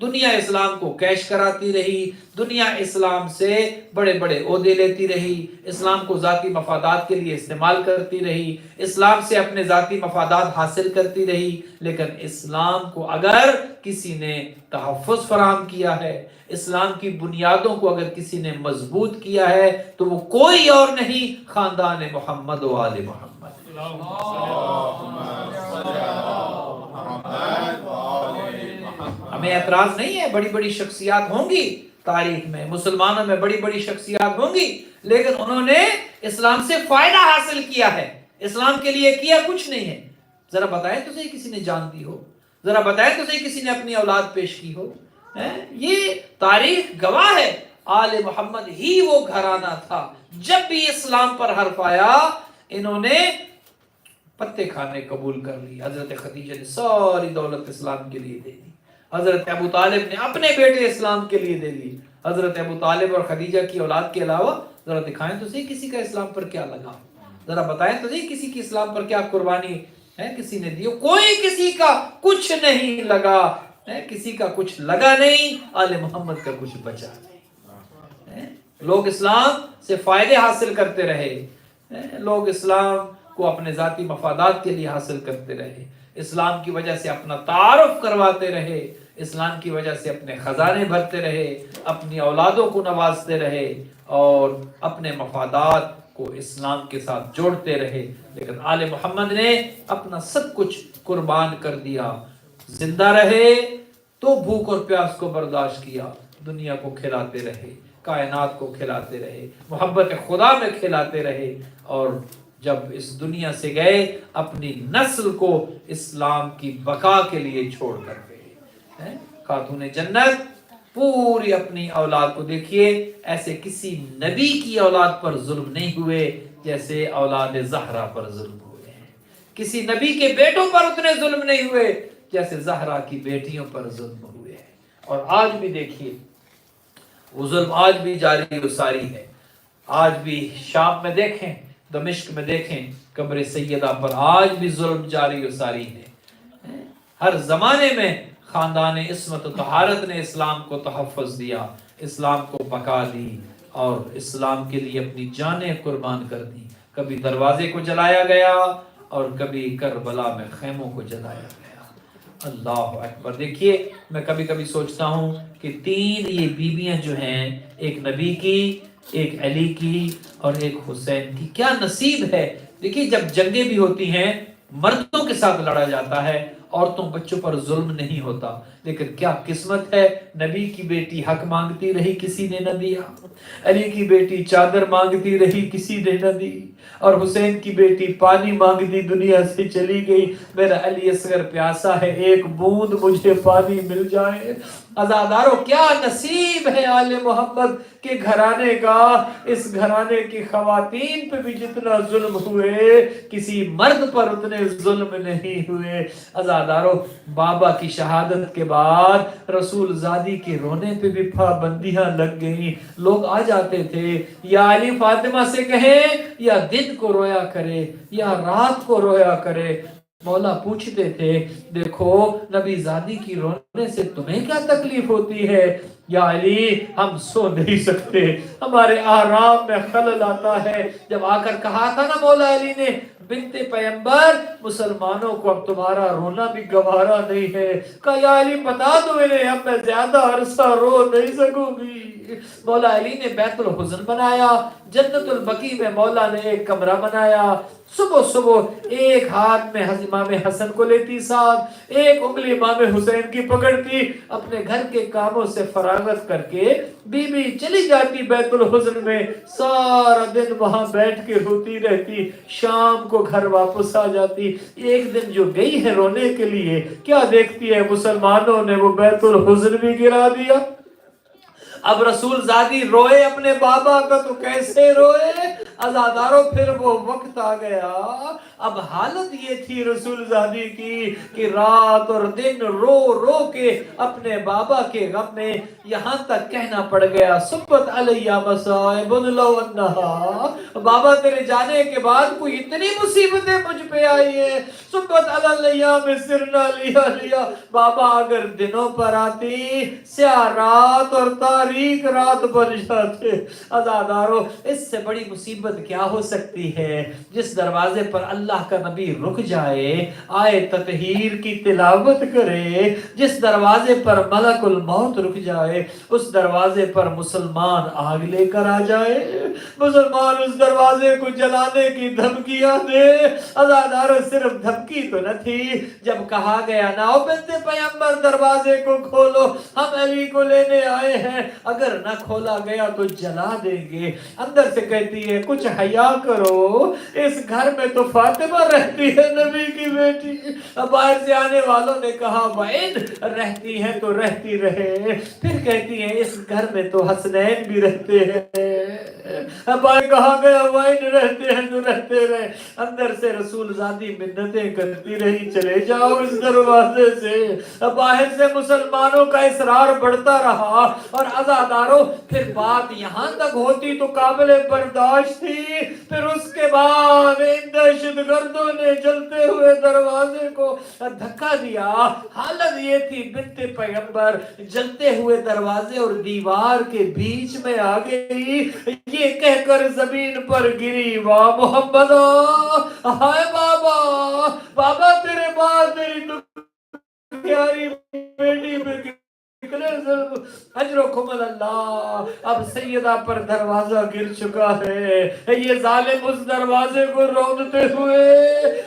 دنیا اسلام کو کیش کراتی رہی، دنیا اسلام سے بڑے بڑے عہدے لیتی رہی، اسلام کو ذاتی مفادات کے لیے استعمال کرتی رہی، اسلام سے اپنے ذاتی مفادات حاصل کرتی رہی، لیکن اسلام کو اگر کسی نے تحفظ فراہم کیا ہے، اسلام کی بنیادوں کو اگر کسی نے مضبوط کیا ہے، تو وہ کوئی اور نہیں، خاندان محمد و آل محمد۔ ہمیں اعتراض نہیں ہے، بڑی بڑی شخصیات ہوں گی تاریخ میں، مسلمانوں میں بڑی بڑی شخصیات ہوں گی، لیکن انہوں نے اسلام سے فائدہ حاصل کیا ہے، اسلام کے لیے کیا کچھ نہیں ہے۔ ذرا بتائیں تو صحیح کسی نے جان دی ہو، ذرا بتائیں تو صحیح کسی نے اپنی اولاد پیش کی ہو۔ یہ تاریخ گواہ ہے، آل محمد ہی وہ گھرانہ تھا، جب بھی اسلام پر حرف آیا انہوں نے پتے کھانے قبول کر لی۔ حضرت خدیجہ نے ساری دولت اسلام کے لیے دے دی، حضرت ابو طالب نے اپنے بیٹے اسلام کے لیے دے دی۔ حضرت ابو طالب اور خدیجہ کی اولاد کے علاوہ ذرا دکھائیں تو صحیح کسی کا اسلام پر کیا لگا، ذرا بتائیں تو صحیح کسی کی اسلام پر کیا قربانی ہے کسی نے دی۔ کوئی کسی کا کچھ نہیں لگا، کسی کا کچھ لگا نہیں، آل محمد کا کچھ بچا نہیں۔ لوگ اسلام سے فائدے حاصل کرتے رہے، لوگ اسلام کو اپنے ذاتی مفادات کے لیے حاصل کرتے رہے، اسلام کی وجہ سے اپنا تعارف کرواتے رہے، اسلام کی وجہ سے اپنے خزانے بھرتے رہے، اپنی اولادوں کو نوازتے رہے اور اپنے مفادات کو اسلام کے ساتھ جوڑتے رہے، لیکن آل محمد نے اپنا سب کچھ قربان کر دیا۔ زندہ رہے تو بھوک اور پیاس کو برداشت کیا، دنیا کو کھلاتے رہے، کائنات کو کھلاتے رہے، محبت خدا میں کھلاتے رہے، اور جب اس دنیا سے گئے اپنی نسل کو اسلام کی بقا کے لیے چھوڑ کر گئے۔ خاتون جنت پوری اپنی اولاد کو دیکھیے، ایسے کسی نبی کی اولاد پر ظلم نہیں ہوئے جیسے اولاد زہرا پر ظلم ہوئے ہیں، کسی نبی کے بیٹوں پر اتنے ظلم نہیں ہوئے جیسے زہرا کی بیٹیوں پر ظلم ہوئے ہیں۔ اور آج بھی دیکھیے وہ ظلم آج بھی جاری و ساری ہے، آج بھی شام میں دیکھیں، دمشق میں دیکھیں، قبر سیدہ پر آج بھی ظلم جاری و ساری ہے۔ ہر زمانے میں خاندان عصمت و طہارت نے اسلام کو تحفظ دیا، اسلام کو بقا دی اور اسلام کے لیے اپنی جانیں قربان کر دی۔ کبھی دروازے کو جلایا گیا اور کبھی کربلا میں خیموں کو جلایا گیا۔ اللہ اکبر۔ دیکھیے میں کبھی کبھی سوچتا ہوں کہ تین یہ بیویاں جو ہیں، ایک نبی کی، ایک علی کی اور ایک حسین کی، کیا نصیب ہے۔ دیکھیے جب جنگیں بھی ہوتی ہیں مردوں کے ساتھ لڑا جاتا ہے، عورتوں بچوں پر ظلم نہیں ہوتا، لیکن کیا قسمت ہے، نبی کی بیٹی حق مانگتی رہی کسی نے نہ دیا، علی کی بیٹی چادر مانگتی رہی کسی نے نہ دی، اور حسین کی بیٹی پانی مانگتی دنیا سے چلی گئی، میرا علی اصغر پیاسا ہے، ایک بوند مجھے پانی مل جائے۔ عزادارو کیا نصیب ہے آل محمد کے گھرانے کا، اس گھرانے کی خواتین پہ بھی جتنا ظلم ہوئے کسی مرد پر اتنے ظلم نہیں ہوئے۔ عزادارو بابا کی شہادت کے بعد رسول زادی کے رونے پہ بھی پابندیاں لگ گئیں، لوگ آ جاتے تھے، یا علی فاطمہ سے کہیں یا دن کو رویا کرے یا رات کو رویا کرے۔ مولا پوچھتے تھے دیکھو نبی زادی کی رونے سے تمہیں کیا تکلیف ہوتی ہے؟ یا علی ہم سو نہیں سکتے، ہمارے آرام میں خلل آتا ہے۔ جب آ کر کہا تھا نا مولا علی نے بنت پیغمبر مسلمانوں کو اب تمہارا رونا بھی گوارا نہیں ہے، کہا یا علی بتا دو انہیں اب میں زیادہ عرصہ رو نہیں سکوں گی۔ مولا علی نے بیت الحزن بنایا، جنت البقیع میں مولا نے ایک کمرہ بنایا، صبح صبح ایک ہاتھ میں امام حسن کو لیتی ساتھ، ایک انگلی امام حسین کی پکڑتی، اپنے گھر کے کاموں سے فراغت کر کے بی بی چلی جاتی بیت الحزن میں، سارا دن وہاں بیٹھ کے روتی رہتی، شام کو گھر واپس آ جاتی۔ ایک دن جو گئی ہے رونے کے لیے، کیا دیکھتی ہے مسلمانوں نے وہ بیت الحزن بھی گرا دیا۔ اب رسول زادی روئے اپنے بابا کا تو کیسے روئے، عزاداروں پھر وہ وقت آ گیا، اب حالت یہ تھی رسول زادی کی کہ رات اور دن رو رو کے اپنے بابا کے غم میں یہاں تک کہنا پڑ گیا سبت علیہ مصائب لو انہا، بابا تیرے جانے کے بعد کوئی اتنی مصیبتیں مجھ پہ آئی ہیں، سبت علیہ میں سرنا لیا لیا، بابا اگر دنوں پر آتی سیاہ رات اور تاریک رات بن جاتے۔ عزادارو اس سے بڑی مصیبت کیا ہو سکتی ہے؟ جس دروازے پر اللہ کا نبی رک جائے، آئے تطہیر کی تلاوت کرے، جس دروازے پر ملک الموت رک جائے، اس دروازے پر مسلمان آگ لے کر آ جائے، مسلمان اس دروازے کو جلانے کی دھمکیاں دے۔ عزادارو صرف دھمکی تو نہ تھی، جب کہا گیا نا بنت پیغمبر دروازے کو کھولو، ہم علی کو لینے آئے ہیں، اگر نہ کھولا گیا تو جلا دیں گے۔ اندر سے کہتی ہے کچھ حیا کرو، اس گھر میں تو فاطمہ رہتی ہے نبی کی بیٹی۔ باہر سے آنے والوں نے کہا وائن رہتی ہے تو رہتی رہے، پھر کہتی ہے اس گھر میں تو حسنین بھی رہتے ہیں، باہر کہا گیا وائن رہتے ہیں تو رہتے رہے۔ اندر سے رسول زادی منتیں کرتی رہی چلے جاؤ اس دروازے سے، باہر سے مسلمانوں کا اصرار بڑھتا رہا، اور عزاداروں پھر بات یہاں تک ہوتی تو قابل برداشت تھی، پھر اس کے بعد ان دہشت گردوں نے جلتے ہوئے دروازے کو دھکا دیا۔ حالت یہ تھی بنت پیغمبر جلتے ہوئے دروازے اور دیوار کے بیچ میں آ گئی، یہ کہہ کر زمین پر گری واہ محمد، ہائے بابا، بابا تیرے بعد میری پیاری بیٹی میں اجرکم اللہ۔ اب سیدہ پر دروازہ گر چکا ہے، یہ ظالم اس دروازے کو روندتے ہوئے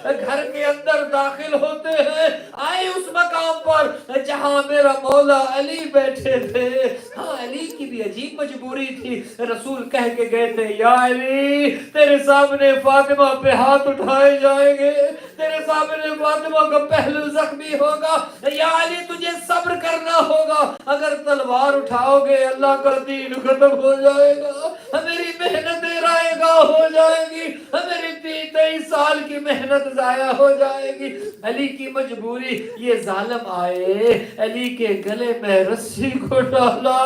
گھر کے اندر داخل ہوتے ہیں، آئے اس مقام پر جہاں میرا مولا علی بیٹھے تھے۔ ہاں علی کی بھی عجیب مجبوری تھی، رسول کہہ کے گئے تھے یا علی تیرے سامنے فاطمہ پہ ہاتھ اٹھائے جائیں گے، تیرے سامنے فاطمہ کا پہلو زخمی ہوگا، یا علی تجھے صبر کرنا ہوگا، اگر تلوار اٹھاؤ گے اللہ کا دین ختم ہو جائے گا، میری محنتیں رائے گاہ ہو جائے گی، میری 23 سال کی محنت ضائع ہو جائے گی۔ علی کی مجبوری، یہ ظالم آئے علی کے گلے میں رسی کو ڈالا،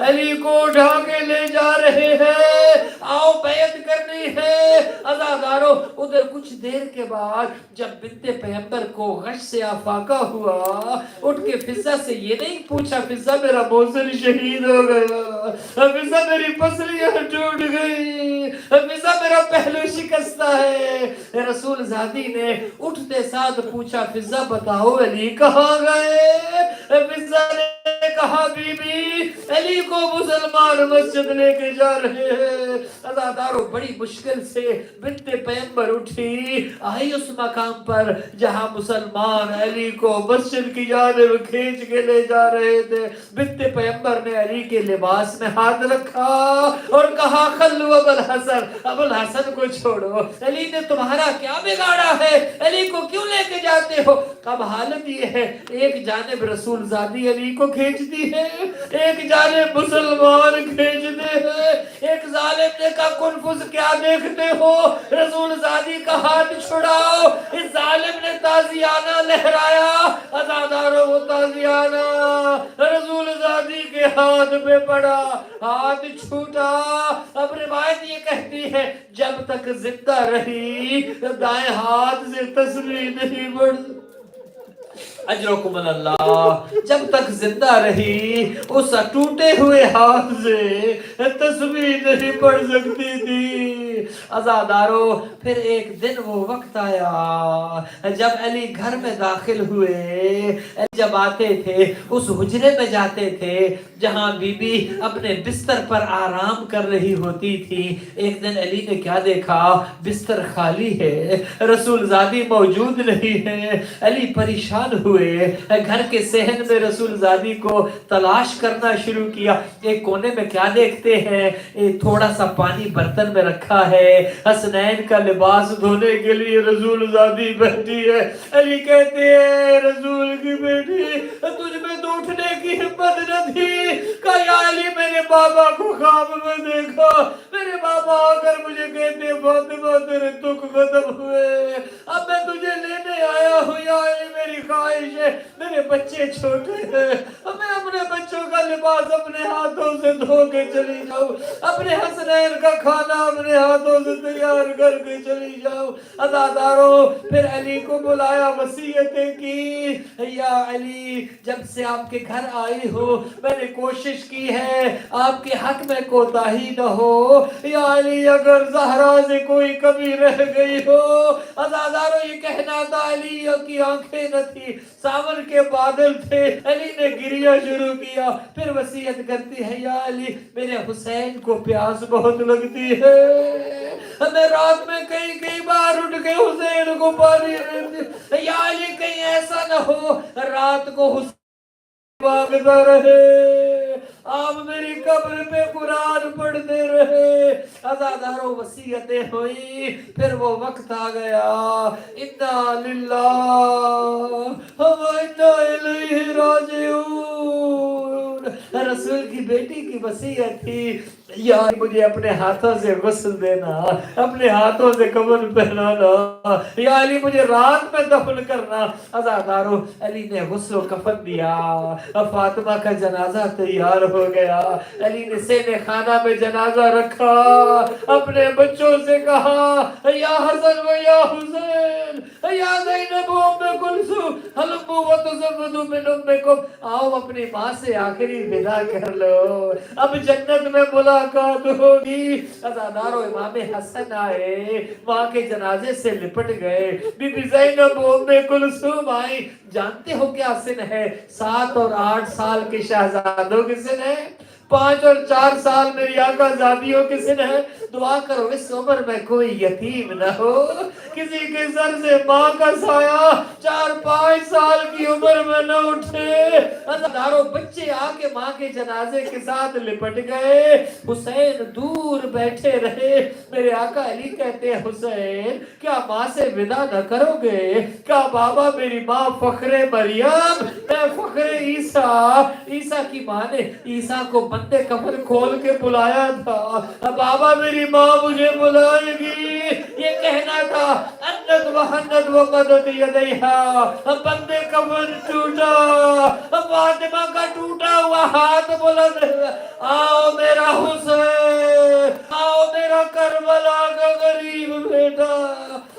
علی کو اٹھا کے لے جا رہے ہیں، آؤ بیعت کرنی ہے۔ عزادارو ادھر کچھ دیر کے بعد جب بنت پیغمبر کو غش سے آفاقہ ہوا، اٹھ کے فضہ سے یہ نہیں پوچھا فضہ میرا محسن شہید ہو گیا، فضہ میری پسلیاں ٹوٹ گئی، فضہ میرا پہلو شکستہ ہے۔ رسول زادی نے اٹھتے ساتھ پوچھا فضہ بتاؤ علی کہاں گئے؟ فضہ نے کہا بی بی علی کو مسلمان مسجد لے کے جا رہے ہیں۔ عزادارو بڑی مشکل سے بنت پیغمبر اٹھی، آئی اس مقام پر جہاں مسلمان علی کو مسجد کی جانب کھینچ کے لے جا رہے تھے۔ بنت پیغمبر نے علی کے لباس میں ہاتھ رکھا اور کہا خلو ابو الحسن، ابو الحسن کو چھوڑو، علی نے تمہارا کیا بگاڑا ہے، علی کو کیوں لے کے جاتے ہو؟ اب حالت یہ ہے ایک جانب رسول زادی علی کو کھینچتی ہے، ایک جانب مسلمان کھینچتے ہیں، ایک ظالم نے کہا کنفس کیا دیکھتے ہو، رسول زادی کا ہاتھ چھڑاؤ، اس ظالم نے تازیانہ لہرایا، عزادارو وہ تازیانہ رسول زادی کے ہاتھ پہ پڑا، ہاتھ چھوٹا۔ اب روایت یہ کہتی ہے جب تک زندہ رہی دائیں ہاتھ سے تسبیح نہیں بڑھ، اجرکم اللہ، جب تک زندہ رہی اس ٹوٹے ہوئے ہاتھ سے تسبیح نہیں پڑھ سکتی تھی۔ عزادارو پھر ایک دن وہ وقت آیا جب علی گھر میں داخل ہوئے، جب آتے تھے اس حجرے میں جاتے تھے جہاں بی بی اپنے بستر پر آرام کر رہی ہوتی تھی۔ ایک دن علی نے کیا دیکھا، بستر خالی ہے، رسول زادی موجود نہیں ہے۔ علی پریشان ہوئے، گھر کے صحن میں رسول زادی کو تلاش کرنا شروع کیا۔ ایک کونے میں کیا دیکھتے ہیں، ایک تھوڑا سا پانی برتن میں رکھا ہے، حسنین کا لباس دھونے کے لیے رسول زادی بیٹھی ہے۔ علی کہتے ہیں رسول کی بیٹی تجھ میں تو اٹھنے کی ہمت نہ تھی، کہا یا علی میرے بابا کو خواب میں دیکھا، میرے بابا آ کر مجھے چھوٹے ہیں، میں اپنے بچوں کا لباس اپنے ہاتھوں سے دھو کے چلی جاؤں، اپنے حسنین کا کھانا اپنے ہاتھوں سے تیار کر کے چلی جاؤں۔ عزاداروں، پھر علی کو بلایا، وصیتیں کی، یا علی جب سے آپ کے گھر آئی ہو میں نے کوشش کی ہے آپ کے حق میں کوتاہی نہ ہو، یا علی اگر زہرا سے کوئی کمی رہ گئی ہو۔ عزاداروں، یہ کہنا تھا، علی کی آنکھیں نہ تھی، ساون کے بادل تھے، علی نے گریہ شروع کیا، پھر وصیت کرتی ہے، یا علی میرے حسین کو پیاس بہت لگتی ہے، میں رات میں کئی بار اٹھ کے حسین کو پانی دیتی، یا علی کہیں ایسا نہ ہو رات کو حسین مانگتا رہے، آپ میری قبر پہ قرآن پڑھتے رہے۔ عزاداروں، وصیتیں ہوئی، پھر وہ وقت آ گیا، انا للہ و انا الیہ راجعون۔ رسول کی بیٹی کی وصیت تھی، یا مجھے اپنے ہاتھوں سے غسل دینا، اپنے ہاتھوں سے کفن پہنانا، یا علی مجھے رات میں دفن کرنا۔ عزاداروں، علی نے غسل و کفن دیا، فاطمہ کا جنازہ تیار ہو گیا، علی نے سینے خانہ میں جنازہ رکھا، اپنے بچوں سے کہا، یا حسن و یا حسین، یا زینب و ام کلثوم، ہلموا وتزودوا من امکم، آؤ اپنی ماں سے آخری ودا کر لو، اب جنت میں ملاقات ہوگی۔ عزاداروں، امام حسن آئے، ماں کے جنازے سے لپٹ گئے، بی بی زینب و ام کلثوم آئی، جانتے ہو کیا سن ہے؟ 7 اور 8 سال کے شہزادوں کی سن ہے، 5 اور 4 سال میری آقا زادیوں کی سن ہے۔ دعا کرو اس عمر میں کوئی یتیم نہ ہو، کسی کے سر سے ماں کا سایہ 4-5 سال کی عمر میں نہ اٹھے۔ عزاداروں، بچے آ کے ماں کے جنازے کے ساتھ لپٹ گئے، حسین دور بیٹھے رہے، میرے آقا علی کہتے ہیں، حسین کیا ماں سے ودا نہ کرو گے؟ کیا بابا میری ماں فخر مریم، میں فخر عیسیٰ، عیسیٰ کی ماں نے عیسیٰ کو بندے کفن کھول کے بلایا تھا، بابا میری ماں مجھے بلائے گی، یہ کہنا تھا، انت وحنت وقدت یدیہا، بندے کفن ٹوٹا، فاطمہ کا ٹوٹا ہوا ہاتھ بلند ہے، آؤ میرا حسین، آؤ میرا کربلا کا غریب بیٹا،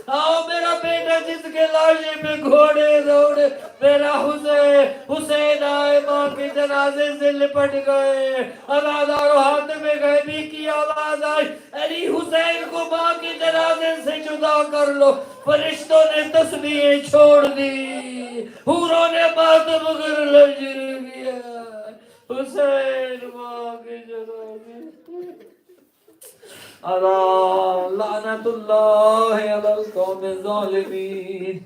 آؤ میرا بیٹا جس کے لاشے پہ گھوڑے دوڑے، میرا حسین۔ حسین آئے، ماں کے جنازے سے لپٹ گئے، عزاداروں ہاتھ میں غیبی کی آواز آئی، علی حسین کو ماں کے جنازے سے جدا کر لو۔ فرشتوں نے تسبیحیں چھوڑ دی، حوروں نے ماتم لجر کیا، حسین ماں کے جنازے لعنت اللہ علی القوم الظالمین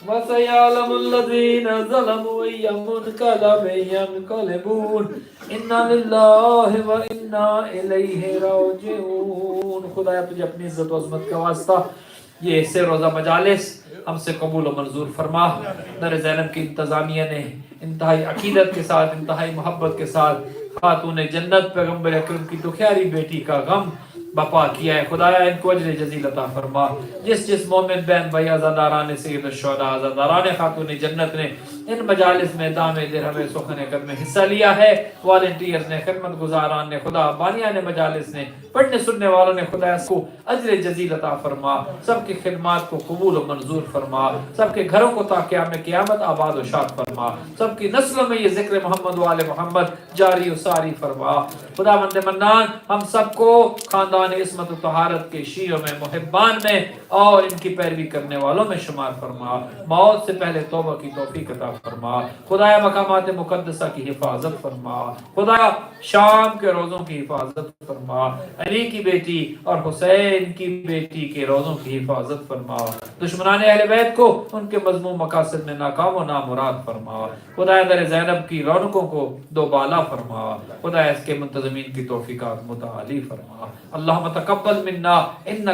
وسيعلم الذين ظلموا أي منقلب ينقلبون إنا لله وإنا إليه راجعون۔ خدایا تجھے اپنی عزت و عظمت کا واسطہ یہ سے روزہ مجالس ہم سے قبول و منظور فرما۔ در زینب کی انتظامیہ نے انتہائی عقیدت کے ساتھ، انتہائی محبت کے ساتھ خاتون جنت پیغمبر اکرم کی دکھیاری بیٹی کا غم بپا کیا ہے، خدایا ان کو اجر جزیل عطا فرما۔ جس مومن بہن بھائی عزاداران سید الشہداء، عزاداران خاتون جنت نے ان مجالس میں دام درہم سخن قدم میں حصہ لیا ہے، والنٹیئرز نے، خدمت گزاران نے، خدا بانیان مجالس نے، پڑھنے سننے والوں نے، خدا اس کو اجر جزیل عطا فرما، سب کی خدمات کو قبول و منظور فرما، سب کے گھروں کو تا قیامت آباد و شاد فرما، سب کی نسلوں میں یہ ذکر محمد و آل محمد جاری و ساری فرما۔ خدا مند منان ہم سب کو خاندان عصمت و طہارت کے شیعوں میں، محبان میں اور ان کی پیروی کرنے والوں میں شمار فرما، موت سے پہلے توبہ کی توفیق عطا فرما، خدایا مقامات مقدسہ کی حفاظت فرما، خدایا شام کے روزوں کی حفاظت فرما، علی کی بیٹی اور حسین کی بیٹی کے روزوں کی حفاظت فرما، دشمنان اہل بیت کو ان کے مذموم مقاصد میں ناکام و نامراد فرما، خدایا در زینب کی رونقوں کو دوبالا فرما، خدایا اس کے منتظمین کی توفیقات متعالی فرما۔ اللہم تقبل منا انک